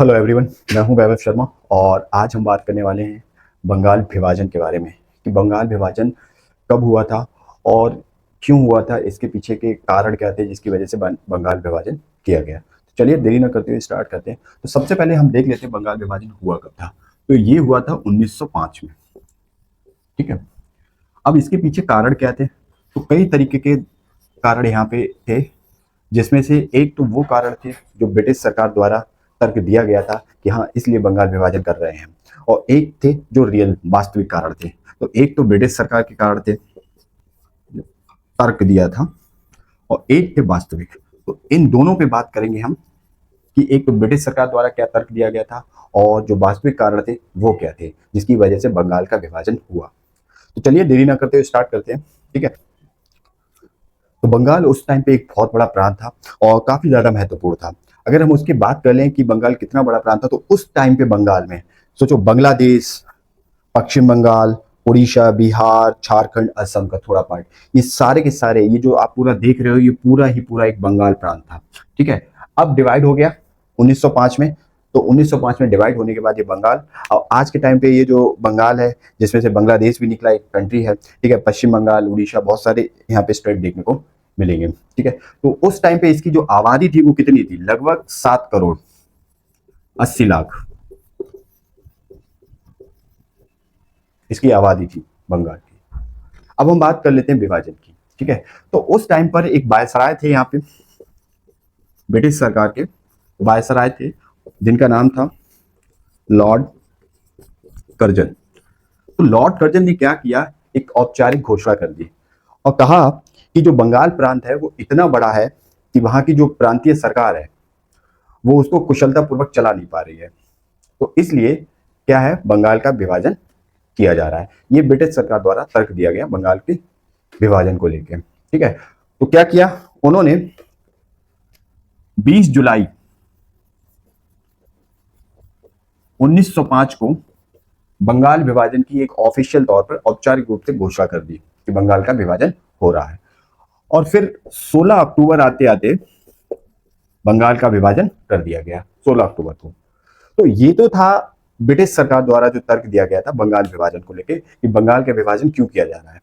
Hello everyone, मैं हूं वैभव शर्मा और आज हम बात करने वाले हैं बंगाल विभाजन के बारे में कि बंगाल विभाजन कब हुआ था और क्यों हुआ था, इसके पीछे के कारण क्या थे जिसकी वजह से बंगाल विभाजन किया गया। तो चलिए देरी न करते हुए स्टार्ट करते हैं। तो सबसे पहले हम देख लेते हैं बंगाल विभाजन हुआ कब था। तो ये हुआ था 1905 में। ठीक है, अब इसके पीछे कारण क्या थे? तो कई तरीके के कारण यहाँ पे थे, जिसमें से एक तो वो कारण थे जो ब्रिटिश सरकार द्वारा तर्क दिया गया था कि हाँ इसलिए बंगाल विभाजन कर रहे हैं, और एक थे जो रियल वास्तविक कारण थे। तो एक तो ब्रिटिश सरकार के कारण थे, तर्क दिया था, और एक थे वास्तविक। तो इन दोनों पे बात करेंगे हम कि एक तो ब्रिटिश सरकार द्वारा क्या तर्क दिया गया था और जो वास्तविक कारण थे वो क्या थे जिसकी वजह से बंगाल का विभाजन हुआ। तो चलिए देरी ना करते हुए स्टार्ट करते हैं। ठीक है, तो बंगाल उस टाइम पे एक बहुत बड़ा प्रांत था और काफी ज्यादा महत्वपूर्ण था। अगर हम उसकी बात कर लें कि बंगाल कितना बड़ा प्रांत था, तो उस टाइम पे बंगाल में सोचो बांग्लादेश, पश्चिम बंगाल, उड़ीसा, बिहार, झारखंड, असम का थोड़ा पार्ट, ये सारे के सारे ये जो आप पूरा देख रहे हो ये पूरा ही पूरा एक बंगाल प्रांत था। ठीक है, अब डिवाइड हो गया 1905 में। तो 1905 में डिवाइड होने के बाद ये बंगाल, और आज के टाइम पे ये जो बंगाल है जिसमें से बांग्लादेश भी निकला एक कंट्री है। ठीक है, पश्चिम बंगाल, उड़ीसा, बहुत सारे यहाँ पे स्टेट देखने को मिलेंगे। ठीक है, तो उस टाइम पे इसकी जो आबादी थी वो कितनी थी? लगभग 7 करोड़ 80 लाख इसकी आबादी थी बंगाल की। अब हम बात कर लेते हैं विभाजन की। ठीक है, तो उस टाइम पर एक वायसराय थे यहाँ पे, ब्रिटिश सरकार के वायसराय थे जिनका नाम था लॉर्ड कर्जन। तो लॉर्ड कर्जन ने क्या किया, एक औपचारिक घोषणा कर दी और कहा कि जो बंगाल प्रांत है वो इतना बड़ा है कि वहां की जो प्रांतीय सरकार है वो उसको कुशलतापूर्वक चला नहीं पा रही है। तो इसलिए क्या है, बंगाल का विभाजन किया जा रहा है। ये ब्रिटिश सरकार द्वारा तर्क दिया गया बंगाल के विभाजन को लेकर। ठीक है, तो क्या किया उन्होंने, 20 जुलाई 1905 को बंगाल विभाजन की एक ऑफिशियल तौर पर औपचारिक रूप से घोषणा कर दी कि बंगाल का विभाजन हो रहा है। और फिर 16 अक्टूबर आते आते बंगाल का विभाजन कर दिया गया 16 अक्टूबर को। तो ये तो था ब्रिटिश सरकार द्वारा जो तर्क दिया गया था बंगाल विभाजन को लेकर कि बंगाल का विभाजन क्यों किया जा रहा है।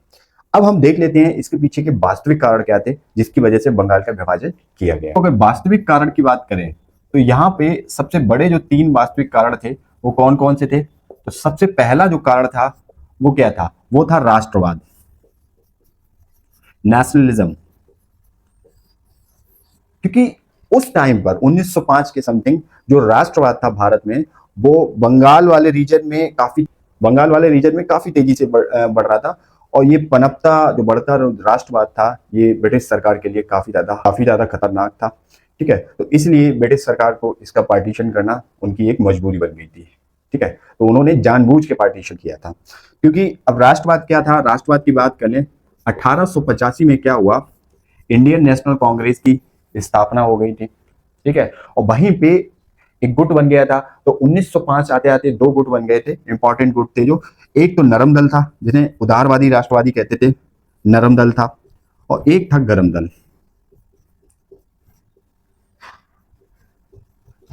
अब हम देख लेते हैं इसके पीछे के वास्तविक कारण क्या थे जिसकी वजह से बंगाल का विभाजन किया गया। तो अगर वास्तविक कारण की बात करें तो यहाँ पे सबसे बड़े जो 3 वास्तविक कारण थे वो कौन कौन से थे? तो सबसे पहला जो कारण था वो क्या था? वो था राष्ट्रवाद, नेशनलिज्म। क्योंकि उस टाइम पर 1905 के समथिंग जो राष्ट्रवाद था भारत में वो बंगाल वाले रीजन में काफी तेजी से बढ़ रहा था, और ये पनपता जो बढ़ता राष्ट्रवाद था ये ब्रिटिश सरकार के लिए काफी ज्यादा खतरनाक था। ठीक है, तो इसलिए ब्रिटिश सरकार को इसका पार्टीशन करना उनकी एक मजबूरी बन गई थी। ठीक है, तो उन्होंने जानबूझ के पार्टीशन किया था। क्योंकि अब राष्ट्रवाद क्या था, राष्ट्रवाद की बात करें 1885 में क्या हुआ, इंडियन नेशनल कांग्रेस की स्थापना हो गई थी। ठीक है, और वहीं पे एक गुट बन गया था। तो 1905 आते आते 2 गुट बन गए थे, इंपॉर्टेंट गुट थे जो, एक तो नरम दल था जिन्हें उदारवादी राष्ट्रवादी कहते थे, नरम दल था, और एक था गरम दल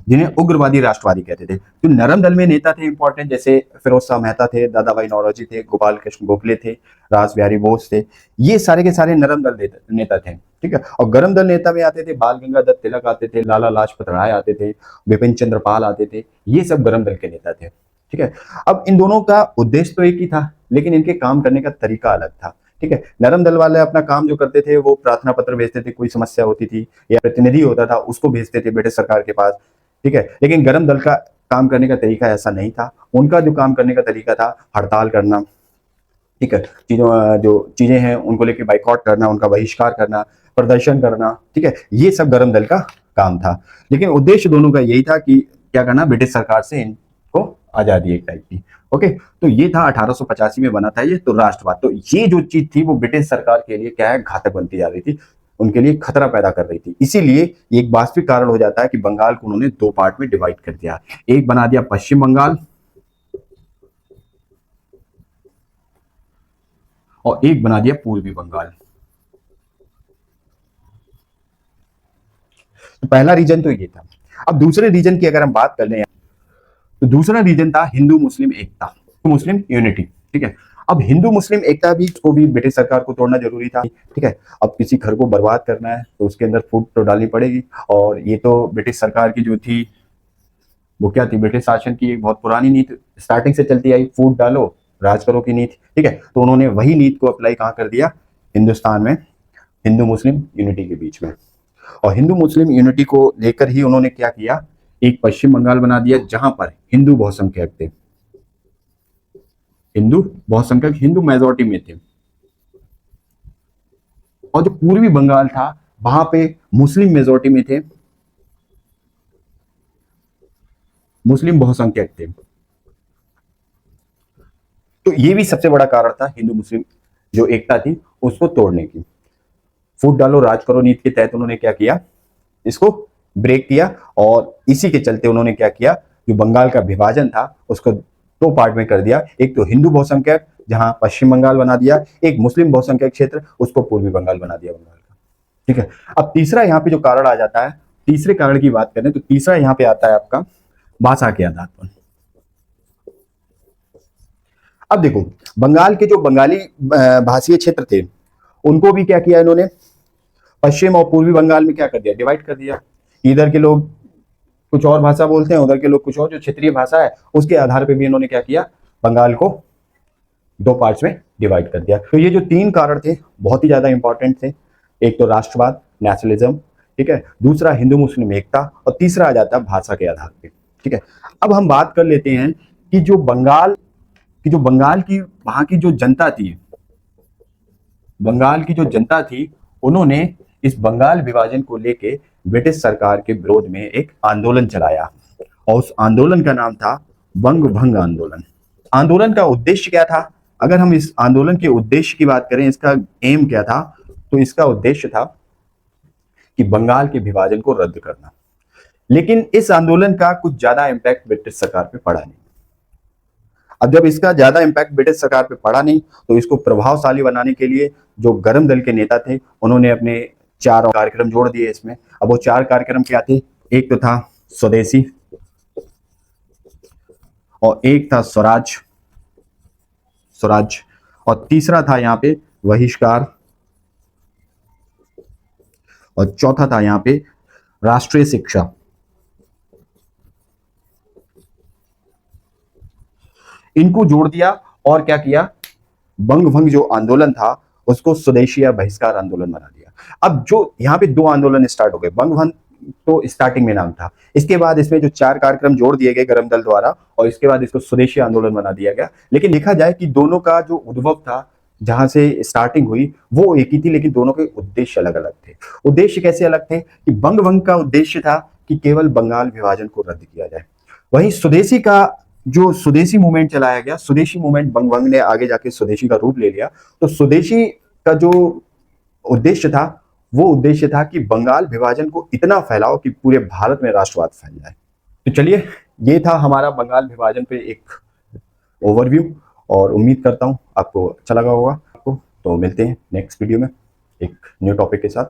जिन्हें उग्रवादी राष्ट्रवादी कहते थे। तो नरम दल में नेता थे इंपॉर्टेंट, जैसे फिरोज शाह मेहता थे, दादा भाई नौरोजी थे, गोपाल कृष्ण गोखले थे, रास बिहारी बोस थे। ये सारे के सारे नरम दल नेता थे। ठीक है, और गरम दल नेता में आते थे बाल गंगाधर तिलक आते थे, लाला लाजपत राय आते थे, विपिन चंद्र पाल आते थे। ये सब गरम दल के नेता थे। ठीक है, अब इन दोनों का उद्देश्य तो एक ही था लेकिन इनके काम करने का तरीका अलग था। ठीक है, नरम दल वाले अपना काम जो करते थे वो प्रार्थना पत्र भेजते थे, कोई समस्या होती थी या प्रतिनिधि होता था उसको भेजते थे ब्रिटिश सरकार के पास। ठीक है, लेकिन गरम दल का काम करने का तरीका ऐसा नहीं था। उनका जो काम करने का तरीका था हड़ताल करना। ठीक है, जो चीजें हैं उनको लेकर बाइकआउट करना, उनका बहिष्कार करना, प्रदर्शन करना। ठीक है, ये सब गरम दल का काम था। लेकिन उद्देश्य दोनों का यही था कि क्या करना, ब्रिटिश सरकार से इनको आजादी एक टाइप की। ओके, तो ये था 1885 में बना था ये तो राष्ट्रवाद। तो ये जो चीज थी वो ब्रिटिश सरकार के लिए क्या है, घातक बनती जा रही थी, उनके लिए खतरा पैदा कर रही थी। इसीलिए एक वास्तविक कारण हो जाता है कि बंगाल को उन्होंने 2 पार्ट में डिवाइड कर दिया। एक बना दिया पश्चिम बंगाल और एक बना दिया पूर्वी बंगाल। तो पहला रीजन तो ये था। अब दूसरे रीजन की अगर हम बात कर लें तो दूसरा रीजन था हिंदू मुस्लिम एकता, मुस्लिम यूनिटी। ठीक है, अब हिंदू मुस्लिम एकता भी को भी ब्रिटिश सरकार को तोड़ना जरूरी था। ठीक है, अब किसी घर को बर्बाद करना है तो उसके अंदर फूट तो डालनी पड़ेगी, और ये तो ब्रिटिश सरकार की जो थी वो क्या थी, ब्रिटिश शासन की एक बहुत पुरानी नीति स्टार्टिंग से चलती आई, फूट डालो राज करो की नीति। ठीक है, तो उन्होंने वही नीति को अप्लाई कहाँ कर दिया, हिंदुस्तान में, हिंदू मुस्लिम यूनिटी के बीच में। और हिंदू मुस्लिम यूनिटी को लेकर ही उन्होंने क्या किया, एक पश्चिम बंगाल बना दिया जहां पर हिंदू बहुसंख्यक थे, हिंदू बहुसंख्यक, हिंदू मेजोरिटी में थे। और जो पूर्वी बंगाल था वहां पे मुस्लिम मेजोरिटी में थे, मुस्लिम बहुसंख्यक थे। तो ये भी सबसे बड़ा कारण था हिंदू मुस्लिम जो एकता थी उसको तोड़ने की। फूट डालो राज करो नीति के तहत उन्होंने क्या किया, इसको ब्रेक किया, और इसी के चलते उन्होंने क्या किया, जो बंगाल का विभाजन था उसको दो पार्ट में कर दिया। एक तो हिंदू बहुसंख्यक जहां पश्चिम बंगाल बना दिया, एक मुस्लिम बहुसंख्यक क्षेत्र उसको पूर्वी बंगाल बना दिया बंगाल का। ठीक है, अब तीसरा यहाँ पे जो कारण आ जाता है, तीसरे कारण की बात करें तो तीसरा यहाँ पे आता है आपका भाषा के आधार पर। अब देखो, बंगाल के जो बंगाली भाषीय क्षेत्र थे उनको भी क्या किया इन्होंने, पश्चिम और पूर्वी बंगाल में क्या कर दिया, डिवाइड कर दिया। इधर के लोग कुछ और भाषा बोलते हैं, उधर के लोग कुछ और, जो क्षेत्रीय भाषा है उसके आधार पर भी इन्होंने क्या किया, बंगाल को दो पार्ट्स में डिवाइड कर दिया। तो ये जो तीन कारण थे बहुत ही ज्यादा इंपॉर्टेंट थे, एक तो राष्ट्रवाद नेशनलिज्म, ठीक है, दूसरा हिंदू मुस्लिम एकता, और तीसरा आ जाता है भाषा के आधार पे। ठीक है, अब हम बात कर लेते हैं कि जो बंगाल की वहां की जो जनता थी, बंगाल की जो जनता थी उन्होंने इस बंगाल विभाजन को लेके ब्रिटिश सरकार के विरोध में एक आंदोलन चलाया, और उस आंदोलन का नाम था बंग भंग आंदोलन। आंदोलन का उद्देश्य क्या था, अगर हम इस आंदोलन के उद्देश्य की बात करें, इसका एम क्या था, तो इसका उद्देश्य था कि बंगाल के विभाजन को रद्द करना। लेकिन इस आंदोलन का कुछ ज्यादा इंपैक्ट ब्रिटिश सरकार पे पड़ा नहीं। अब जब इसका ज्यादा इंपैक्ट ब्रिटिश सरकार पे पड़ा नहीं, तो इसको प्रभावशाली बनाने के लिए जो गर्म दल के नेता थे उन्होंने अपने 4 कार्यक्रम जोड़ दिए इसमें। अब वो 4 कार्यक्रम क्या थे, एक तो था स्वदेशी, और एक था स्वराज, और तीसरा था यहाँ पे बहिष्कार, और चौथा था यहाँ पे राष्ट्रीय शिक्षा। इनको जोड़ दिया और क्या किया, बंग भंग जो आंदोलन था उसको स्वदेशी या बहिष्कार आंदोलन बना दिया। अब जो यहाँ पे 2 आंदोलन स्टार्ट हो गए, बंग भंग तो स्टार्टिंग में नाम था, इसके बाद इसमें जो 4 कार्यक्रम जोड़ दिए गए गर्म दल द्वारा, और इसके बाद इसको स्वदेशी आंदोलन बना दिया गया। लेकिन देखा जाए कि दोनों का जो उद्भव था, जहां से स्टार्टिंग हुई, वो एक ही थी, लेकिन दोनों के उद्देश्य अलग अलग थे। उद्देश्य कैसे अलग थे कि बंग भंग का उद्देश्य था कि केवल बंगाल विभाजन को रद्द किया जाए, वहीं स्वदेशी का जो स्वदेशी मूवमेंट चलाया गया, स्वदेशी मूवमेंट बंग भंग ने आगे जाके स्वदेशी का रूप ले लिया। तो स्वदेशी का जो उद्देश्य था वो उद्देश्य था कि बंगाल विभाजन को इतना फैलाओ कि पूरे भारत में राष्ट्रवाद फैल जाए। तो चलिए, ये था हमारा बंगाल विभाजन पे एक ओवरव्यू, और उम्मीद करता हूं आपको अच्छा लगा होगा। आपको तो मिलते हैं नेक्स्ट वीडियो में एक न्यू टॉपिक के साथ।